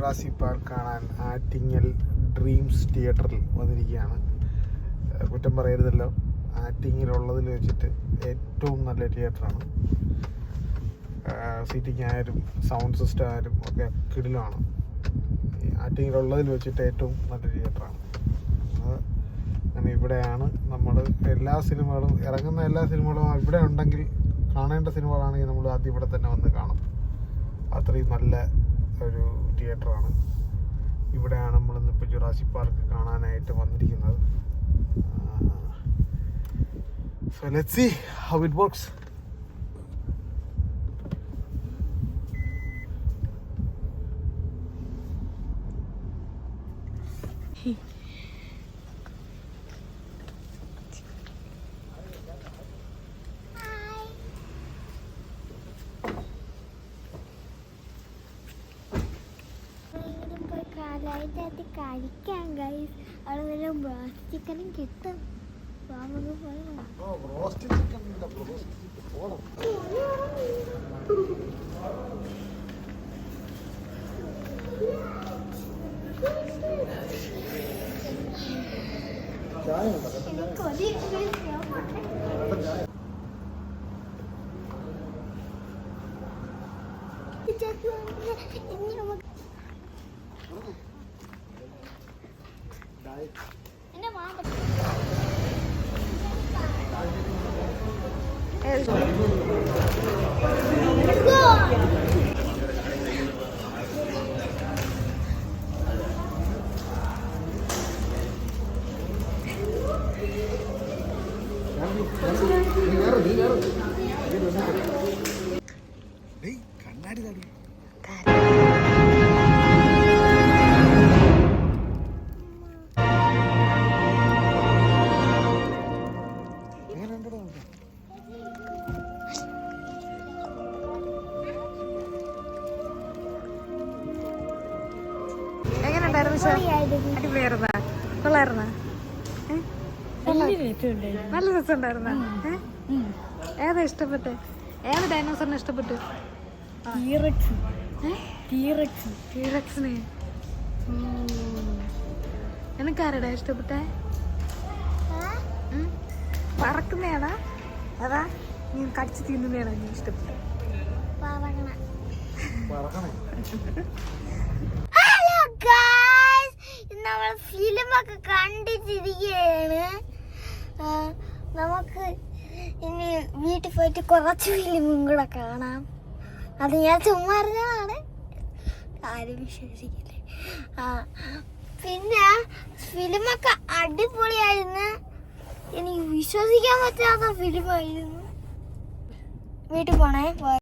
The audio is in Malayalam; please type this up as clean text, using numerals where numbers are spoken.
ജുറാസിക് പാർക്ക് കാണാൻ ആറ്റിങ്ങൽ ഡ്രീംസ് തിയേറ്ററിൽ വന്നിരിക്കുകയാണ്. കുറ്റം പറയരുതല്ലോ, ആറ്റിങ്ങിലുള്ളതിൽ വെച്ചിട്ട് ഏറ്റവും നല്ല തിയേറ്ററാണ്. സീറ്റിംഗ് ആയാലും സൗണ്ട് സിസ്റ്റം ആയാലും ഒക്കെ കിടിലമാണ്. ആറ്റിങ്ങിലുള്ളതിൽ വെച്ചിട്ട് ഏറ്റവും നല്ല തിയേറ്ററാണ്. അങ്ങനെ ഇവിടെയാണ് നമ്മൾ എല്ലാ സിനിമകളും ഇറങ്ങുന്ന എല്ലാ സിനിമകളും ഇവിടെ ഉണ്ടെങ്കിൽ, കാണേണ്ട സിനിമകളാണെങ്കിൽ നമ്മൾ ആദ്യം ഇവിടെ തന്നെ വന്ന് കാണും. അത്രയും നല്ല ഒരു തിയേറ്ററാണ്. ഇവിടെയാണ് നമ്മളിന്നിപ്പോൾ ജുറാസിക് പാർക്ക് കാണാനായിട്ട് വന്നിരിക്കുന്നത്. So let's see how it works. കാലായിട്ട് കഴിക്കാം ഗൈസ്. അവിടെ വല്ല ബ്രോസ്റ്റ് ചിക്കനും കിട്ടും. കണ്ണാടി താടി അടിപൊളിയായിരുന്ന കൊള്ളായിരുന്ന നല്ല രസമുണ്ടായിരുന്ന. ഏതാ ഇഷ്ടപ്പെട്ടെ? ഏത് ഡൈനോസറിനെ ഇഷ്ടപ്പെട്ടു? ടീറക്സിനെ. എനിക്കാരടാ ഇഷ്ടപ്പെട്ടെ? പറക്കുന്നയാടാ അതാ നീ കടിച്ച് തിന്നുന്നയാണോ നീ ഇഷ്ടപ്പെട്ടെ? നമ്മൾ ഫിലിമൊക്കെ കണ്ടിട്ടിരിക്കുകയാണ്. നമുക്ക് ഇനി വീട്ടിൽ പോയിട്ട് കുറച്ച് ഫിലിമും കൂടെ കാണാം. അത് ഞാൻ ചുമ്മാ അറിഞ്ഞതാണ്, ആരും വിശ്വസിക്കില്ലേ. പിന്നെ ഫിലിമൊക്കെ അടിപൊളിയായിരുന്നു. എനിക്ക് വിശ്വസിക്കാൻ പറ്റാത്ത ഫിലിമായിരുന്നു. വീട്ടിൽ പോണേ.